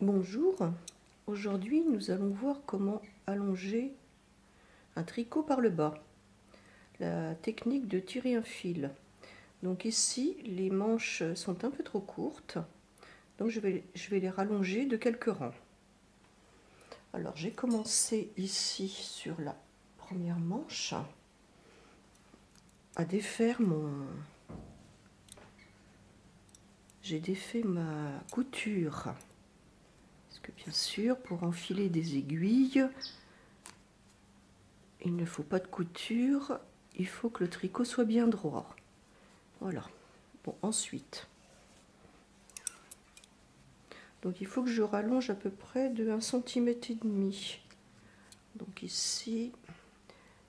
Bonjour, aujourd'hui nous allons voir comment allonger un tricot par le bas, la technique de tirer un fil. Donc ici les manches sont un peu trop courtes, donc je vais les rallonger de quelques rangs. Alors j'ai commencé ici sur la première manche à défaire j'ai défait ma couture, parce que bien sûr pour enfiler des aiguilles il ne faut pas de couture, il faut que le tricot soit bien droit. Voilà. Bon, ensuite, donc il faut que je rallonge à peu près de 1,5 cm. Donc ici,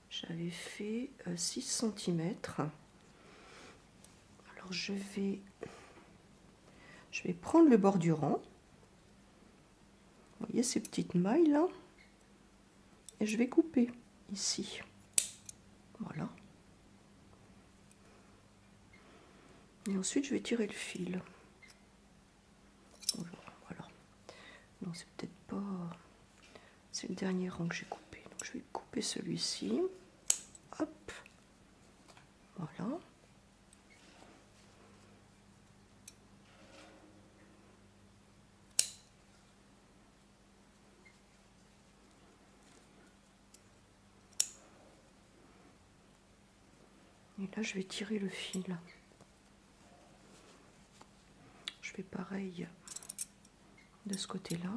j'avais fait 6 cm. Alors je vais prendre le bord du rang. Vous voyez ces petites mailles là, et je vais couper ici. Voilà. Et ensuite, je vais tirer le fil. Voilà. Non, c'est peut-être pas... C'est le dernier rang que j'ai coupé. Donc je vais couper celui-ci. Hop. Voilà. Et là, je vais tirer le fil. Je fais pareil de ce côté-là.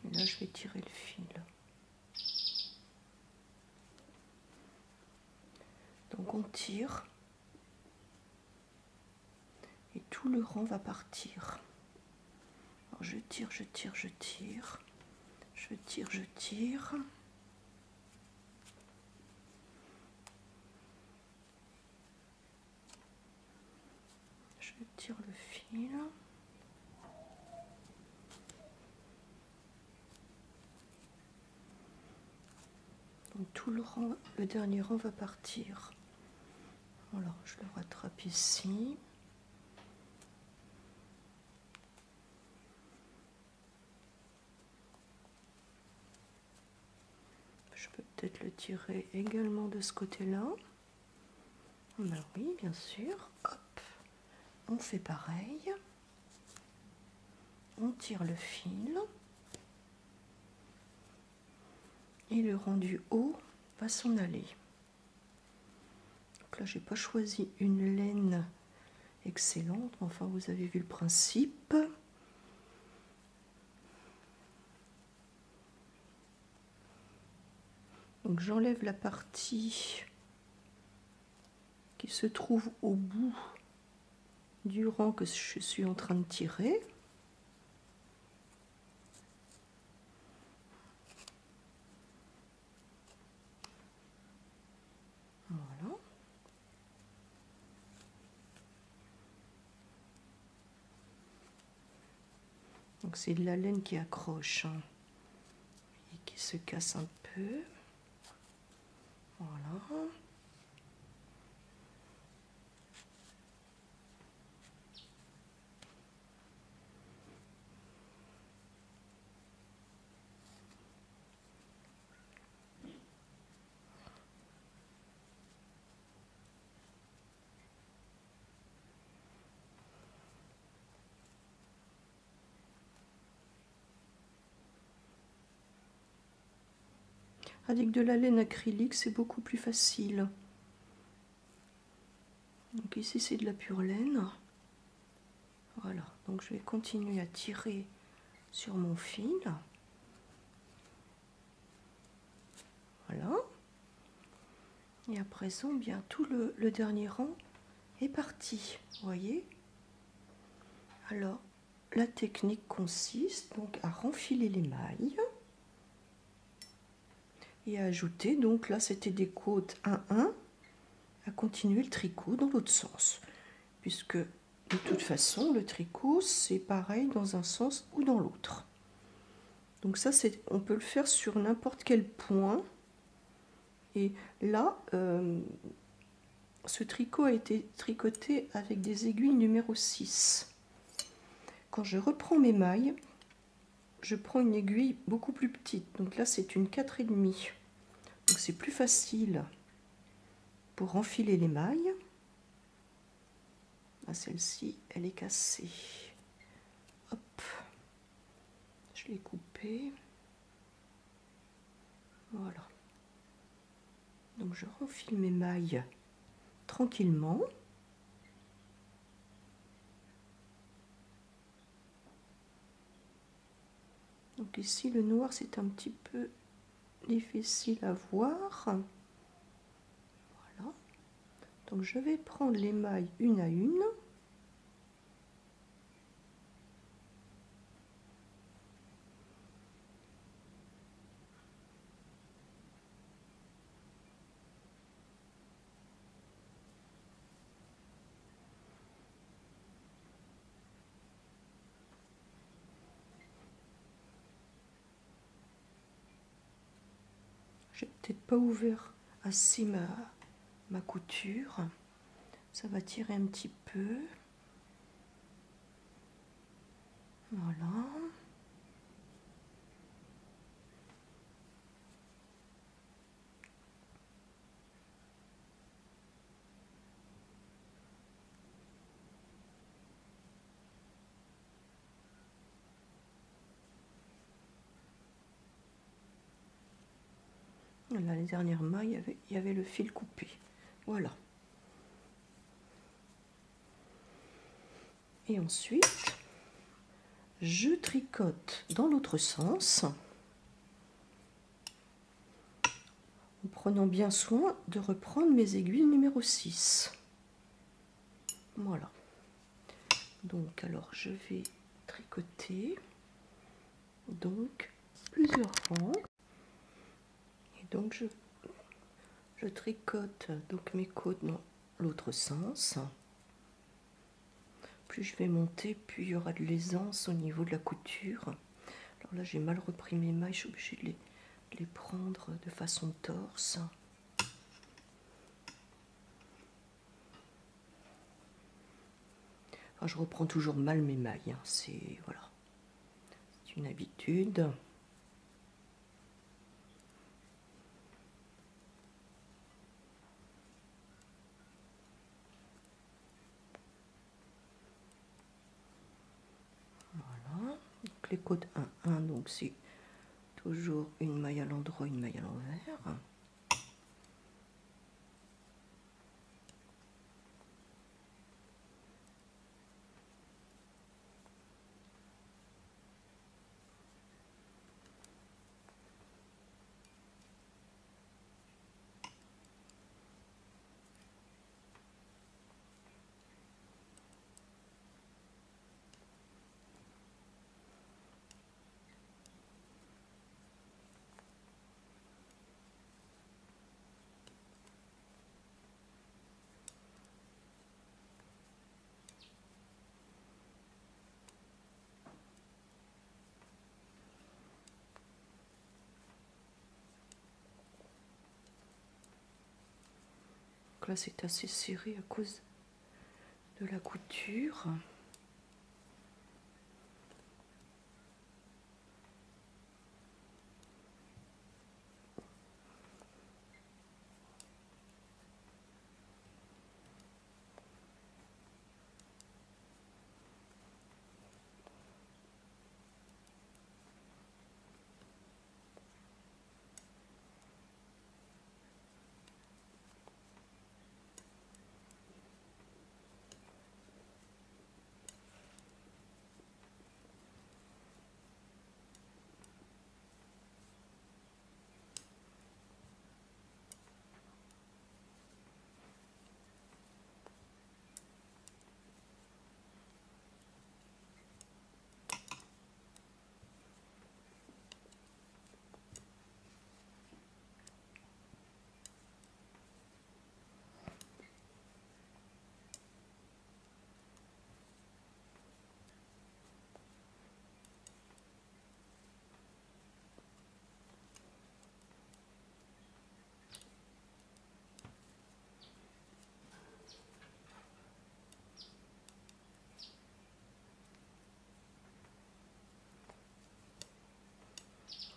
Et là, je vais tirer le fil. Donc on tire et tout le rang va partir. Alors je tire, je tire, je tire, je tire, je tire. Je tire le fil. Donc tout le rang, le dernier rang va partir. Alors je le rattrape ici. Je peux peut-être le tirer également de ce côté-là. Ben oui, bien sûr. Hop, on fait pareil. On tire le fil. Et le rang du haut va s'en aller. Donc là, j'ai pas choisi une laine excellente. Enfin, vous avez vu le principe. Donc j'enlève la partie qui se trouve au bout du rang que je suis en train de tirer. Voilà. Donc c'est de la laine qui accroche hein, et qui se casse un peu. Voilà. Avec de la laine acrylique, c'est beaucoup plus facile. Donc ici, c'est de la pure laine. Voilà, donc je vais continuer à tirer sur mon fil. Voilà. Et à présent, bien tout le dernier rang est parti. Vous voyez? Alors, la technique consiste donc à renfiler les mailles et à ajouter, donc là c'était des côtes 1-1, à continuer le tricot dans l'autre sens, puisque de toute façon le tricot c'est pareil dans un sens ou dans l'autre. Donc ça, on peut le faire sur n'importe quel point. Et là, ce tricot a été tricoté avec des aiguilles numéro 6. Quand je reprends mes mailles, je prends une aiguille beaucoup plus petite. Donc là, c'est une 4,5. Donc c'est plus facile pour enfiler les mailles. Là, celle-ci, elle est cassée. Hop, je l'ai coupée. Voilà. Donc je renfile mes mailles tranquillement. Donc ici le noir c'est un petit peu difficile à voir. Voilà. Donc je vais prendre les mailles une à une. J'ai peut-être pas ouvert assez ma couture. Ça va tirer un petit peu. Voilà. Là, les dernières mailles, il y avait le fil coupé. Voilà. Et ensuite, je tricote dans l'autre sens, en prenant bien soin de reprendre mes aiguilles numéro 6. Voilà. Donc, alors, je vais tricoter donc plusieurs rangs. Et donc, je tricote donc mes côtes dans l'autre sens. Plus je vais monter, plus il y aura de l'aisance au niveau de la couture. Alors là, j'ai mal repris mes mailles, je suis obligée de les prendre de façon torse. Enfin, je reprends toujours mal mes mailles, hein. C'est voilà, c'est une habitude. Voilà, donc les côtes 1-1, donc c'est toujours une maille à l'endroit, une maille à l'envers. Donc là, c'est assez serré à cause de la couture.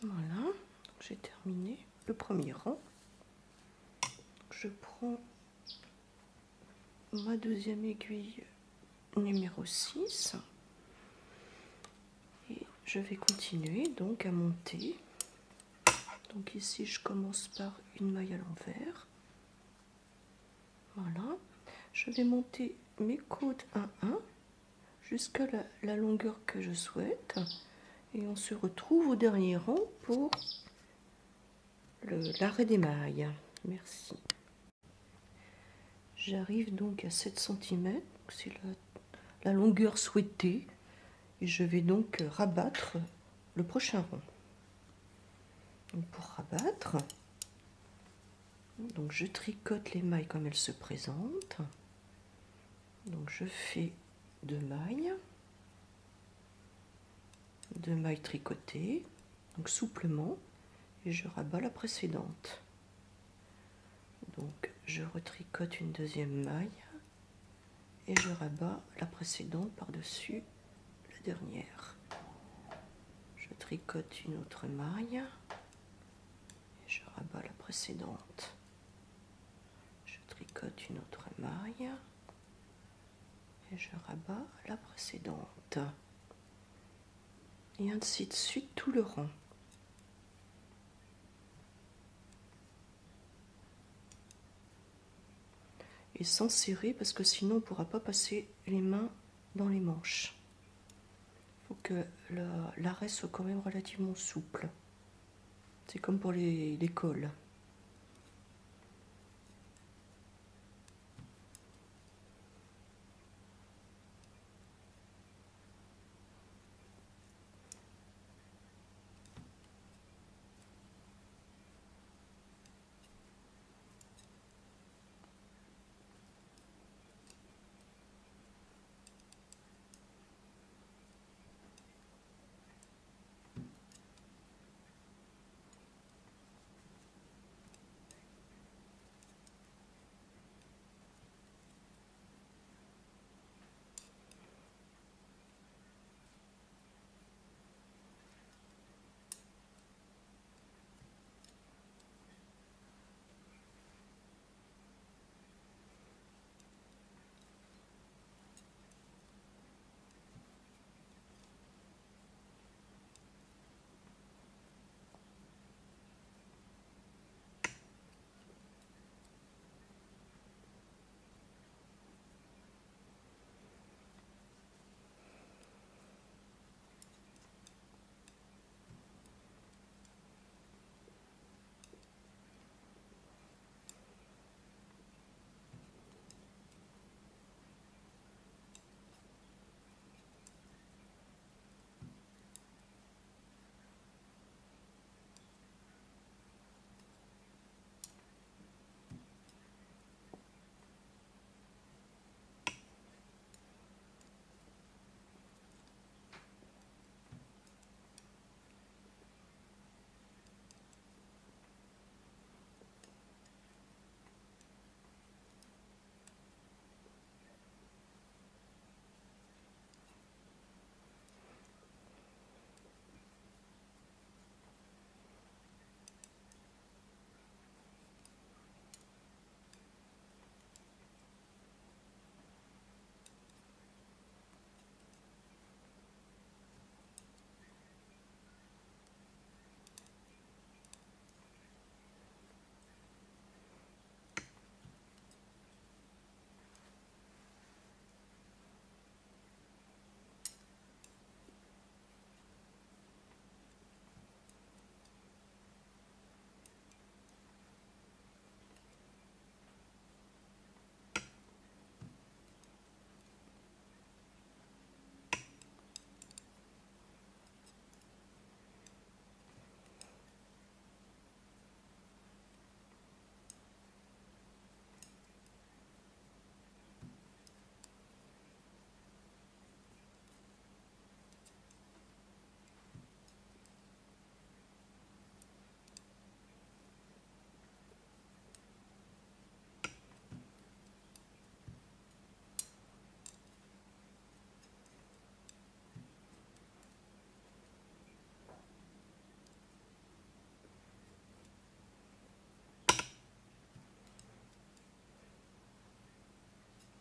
Voilà, j'ai terminé le premier rang. Je prends ma deuxième aiguille numéro 6 et je vais continuer donc à monter. Donc ici je commence par une maille à l'envers. Voilà, je vais monter mes côtes 1-1 jusqu'à la longueur que je souhaite et on se retrouve au dernier rang pour l'arrêt des mailles. Merci. J'arrive donc à 7 cm, c'est la longueur souhaitée, et je vais donc rabattre le prochain rang. Donc pour rabattre, donc je tricote les mailles comme elles se présentent. Donc je fais 2 mailles tricotées, donc souplement, et je rabats la précédente. Donc je retricote une deuxième maille et je rabats la précédente par-dessus la dernière. Je tricote une autre maille et je rabats la précédente. Je tricote une autre maille et je rabats la précédente. Et ainsi de suite tout le rang. Et sans serrer parce que sinon on ne pourra pas passer les mains dans les manches. Il faut que l'arrêt soit quand même relativement souple. C'est comme pour les cols.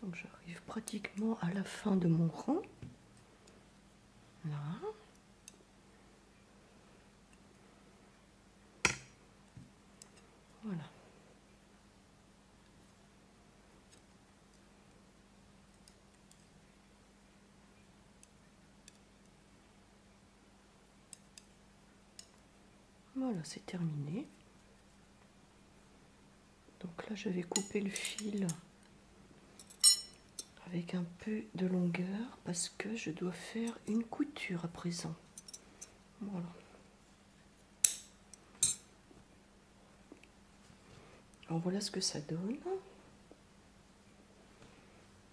Donc j'arrive pratiquement à la fin de mon rang. Là. Voilà. Voilà, c'est terminé. Donc là, je vais couper le fil avec un peu de longueur parce que je dois faire une couture à présent. Voilà. Alors voilà ce que ça donne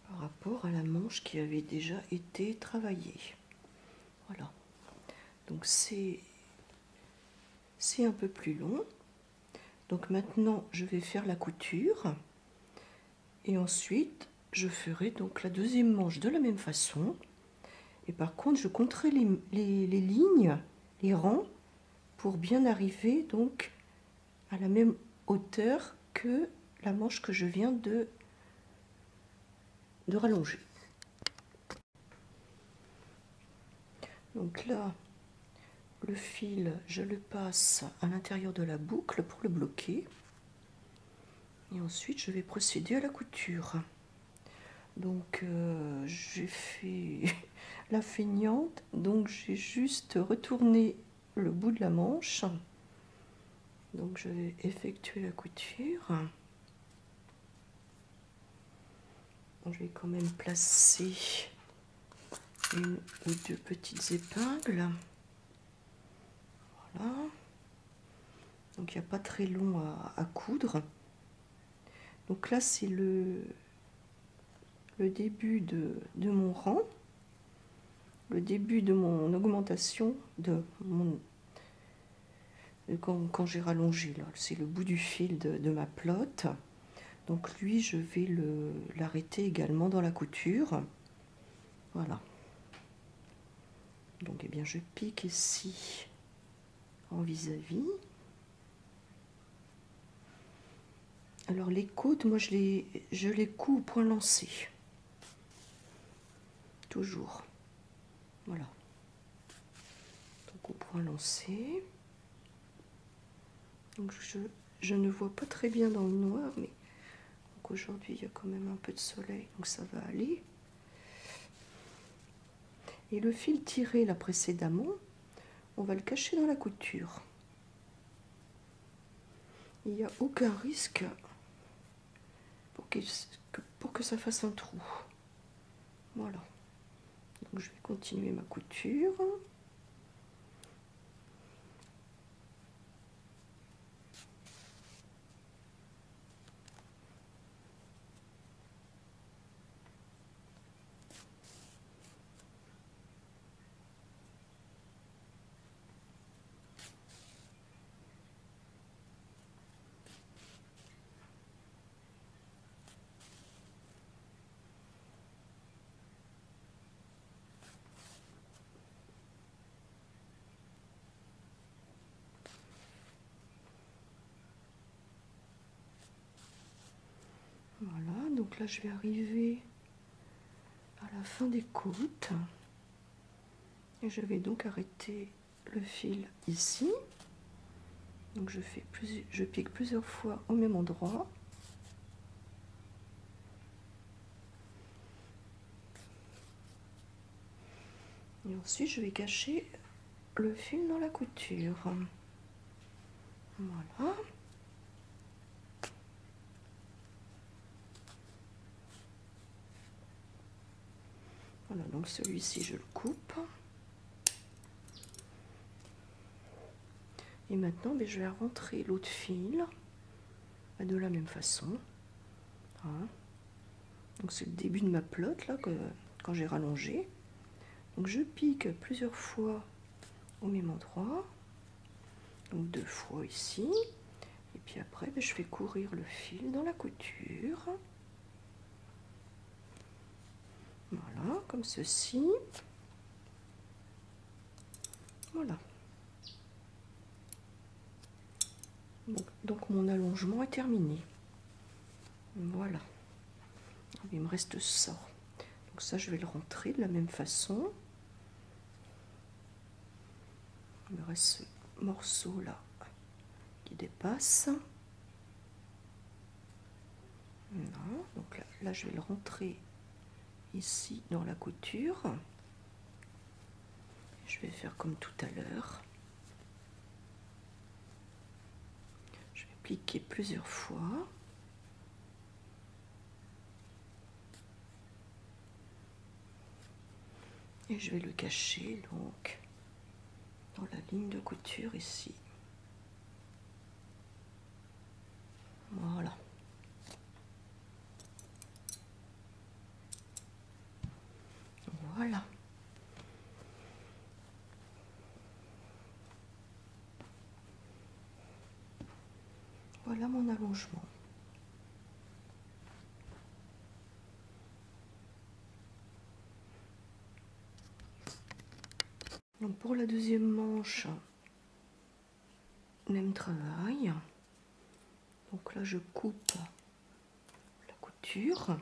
par rapport à la manche qui avait déjà été travaillée. Voilà. Donc c'est un peu plus long. Donc maintenant, je vais faire la couture et ensuite je ferai donc la deuxième manche de la même façon. Et par contre, je compterai les lignes, les rangs, pour bien arriver donc à la même hauteur que la manche que je viens de rallonger. Donc là, le fil, je le passe à l'intérieur de la boucle pour le bloquer. Et ensuite, je vais procéder à la couture. Donc, j'ai fait la feignante. Donc, j'ai juste retourné le bout de la manche. Donc, je vais effectuer la couture. Je vais quand même placer une ou deux petites épingles. Voilà. Donc, il n'y a pas très long à coudre. Donc là, c'est le début de mon rang, le début de mon augmentation, quand j'ai rallongé. Là, c'est le bout du fil de ma pelote. Donc lui, je vais l'arrêter également dans la couture. Voilà. Donc eh bien, je pique ici en vis-à-vis. Alors les côtes, moi je les couds au point lancé. Toujours. Voilà. Donc au point lancé. Donc je ne vois pas très bien dans le noir, mais aujourd'hui il y a quand même un peu de soleil, donc ça va aller. Et le fil tiré là précédemment, on va le cacher dans la couture. Il n'y a aucun risque pour que ça fasse un trou. Voilà. Donc je vais continuer ma couture. Voilà, donc là je vais arriver à la fin des côtes. Et je vais donc arrêter le fil ici. Donc je pique plusieurs fois au même endroit. Et ensuite je vais cacher le fil dans la couture. Voilà. Voilà, donc celui-ci je le coupe. Et maintenant, je vais rentrer l'autre fil de la même façon. Hein. Donc c'est le début de ma pelote là, quand j'ai rallongé. Donc je pique plusieurs fois au même endroit. Donc 2 fois ici. Et puis après, je fais courir le fil dans la couture. Voilà, comme ceci. Voilà. Donc mon allongement est terminé. Voilà. Il me reste ça. Donc ça, je vais le rentrer de la même façon. Il me reste ce morceau là qui dépasse. Non, donc là je vais le rentrer ici dans la couture. Je vais faire comme tout à l'heure. Je vais pliquer plusieurs fois. Et je vais le cacher donc dans la ligne de couture ici. Voilà. Voilà. Voilà mon allongement. Donc pour la deuxième manche, même travail. Donc là je coupe la couture.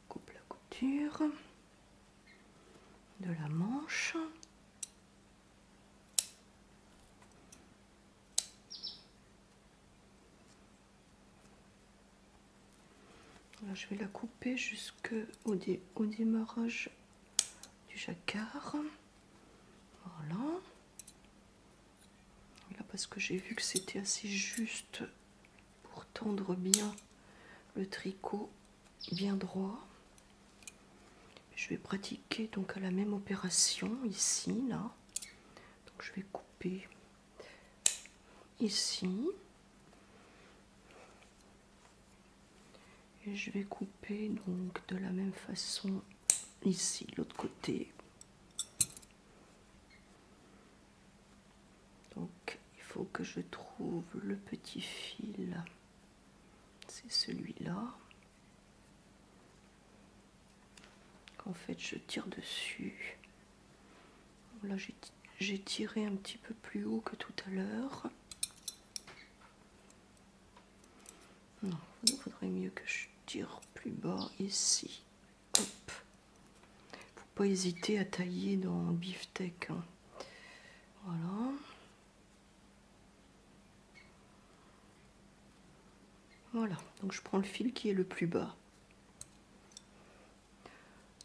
Coupe la couture de la manche. Là, je vais la couper jusqu'au démarrage du jacquard. Voilà. Là, parce que j'ai vu que c'était assez juste pour tendre bien le tricot bien droit. Je vais pratiquer donc à la même opération ici, là. Donc je vais couper ici. Et je vais couper donc de la même façon ici, l'autre côté. Donc il faut que je trouve le petit fil. C'est celui-là. En fait, je tire dessus. Là, j'ai tiré un petit peu plus haut que tout à l'heure. Non, il faudrait mieux que je tire plus bas ici. Hop. Faut pas hésiter à tailler dans le beefsteak. Hein. Voilà. Voilà. Donc je prends le fil qui est le plus bas.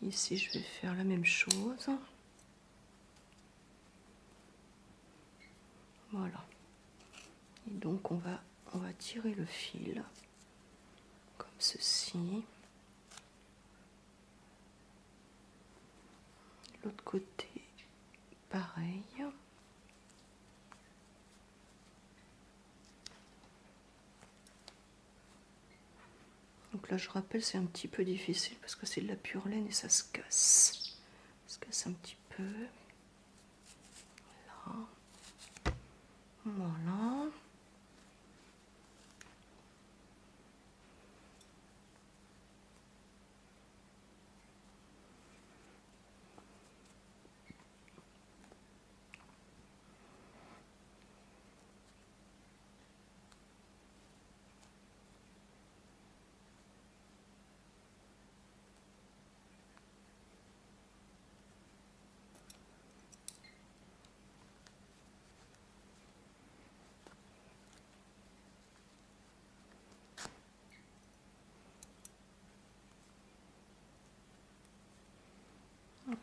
Ici, je vais faire la même chose. Voilà. Et donc on va tirer le fil comme ceci. L'autre côté, pareil. Donc là, je rappelle, c'est un petit peu difficile parce que c'est de la pure laine et ça se casse. Ça se casse un petit peu. Là. Voilà.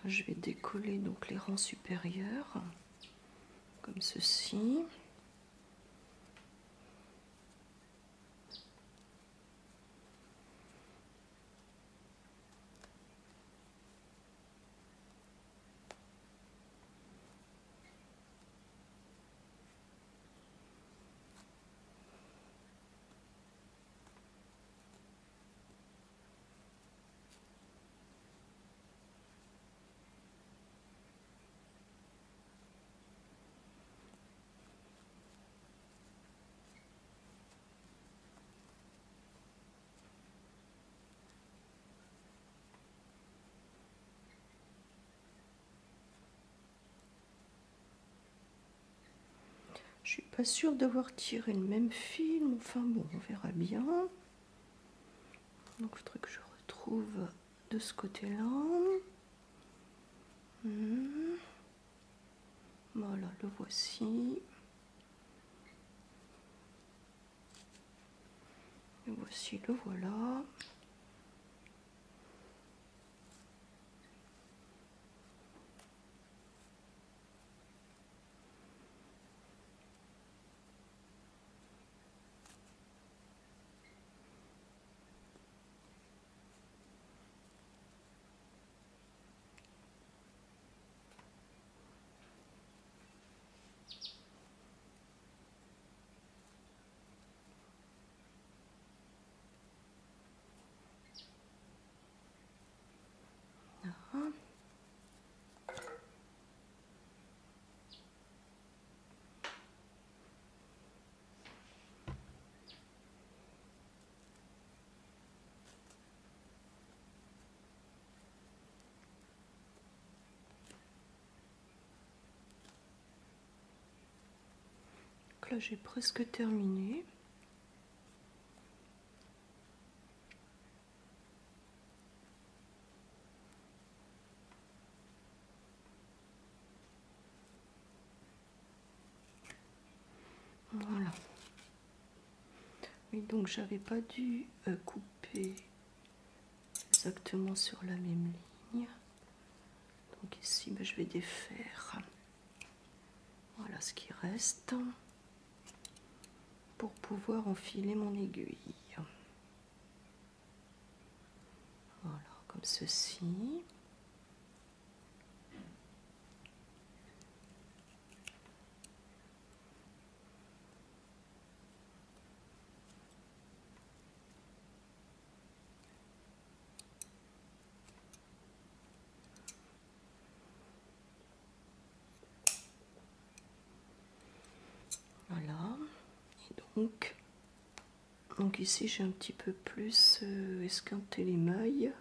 Je vais décoller donc les rangs supérieurs comme ceci. Je suis pas sûre d'avoir tiré le même fil, enfin bon, on verra bien. Donc il faudrait que je retrouve de ce côté-là. Voilà, le voici. Le voici, le voilà. Là j'ai presque terminé. Voilà. Oui, donc j'avais pas dû couper exactement sur la même ligne. Donc ici je vais défaire. Voilà ce qui reste pour pouvoir enfiler mon aiguille. Voilà, comme ceci. Voilà. Et donc ici j'ai un petit peu plus esquinté les mailles.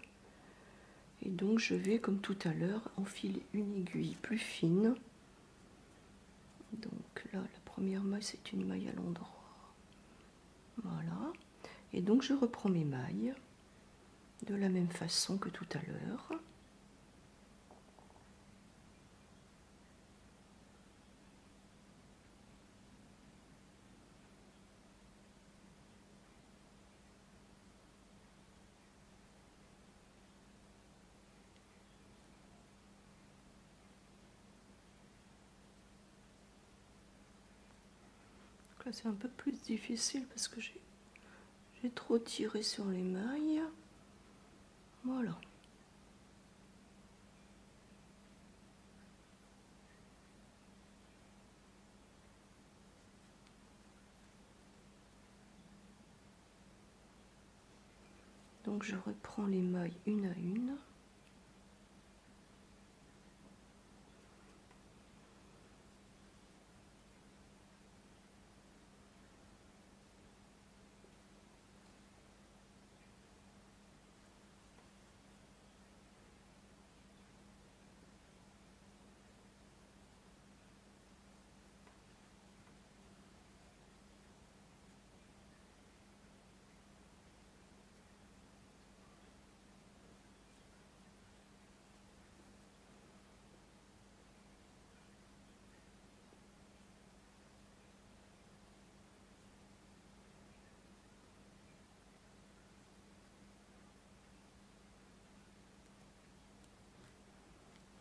Et donc je vais, comme tout à l'heure, enfiler une aiguille plus fine. Donc là, la première maille, c'est une maille à l'endroit. Voilà. Et donc je reprends mes mailles de la même façon que tout à l'heure. Là c'est un peu plus difficile parce que j'ai trop tiré sur les mailles. Voilà. Donc je reprends les mailles une à une.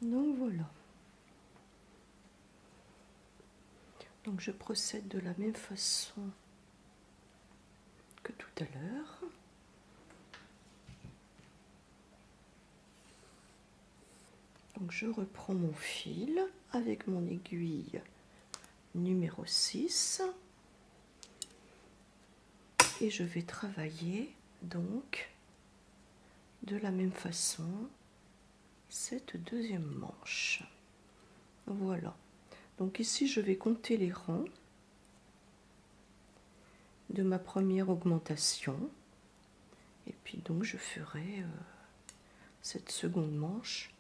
Donc voilà. Donc je procède de la même façon que tout à l'heure. Donc je reprends mon fil avec mon aiguille numéro 6 et je vais travailler donc de la même façon cette deuxième manche. Voilà. Donc ici je vais compter les rangs de ma première augmentation et puis donc je ferai cette seconde manche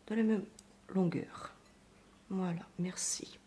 de la même longueur. Voilà, merci.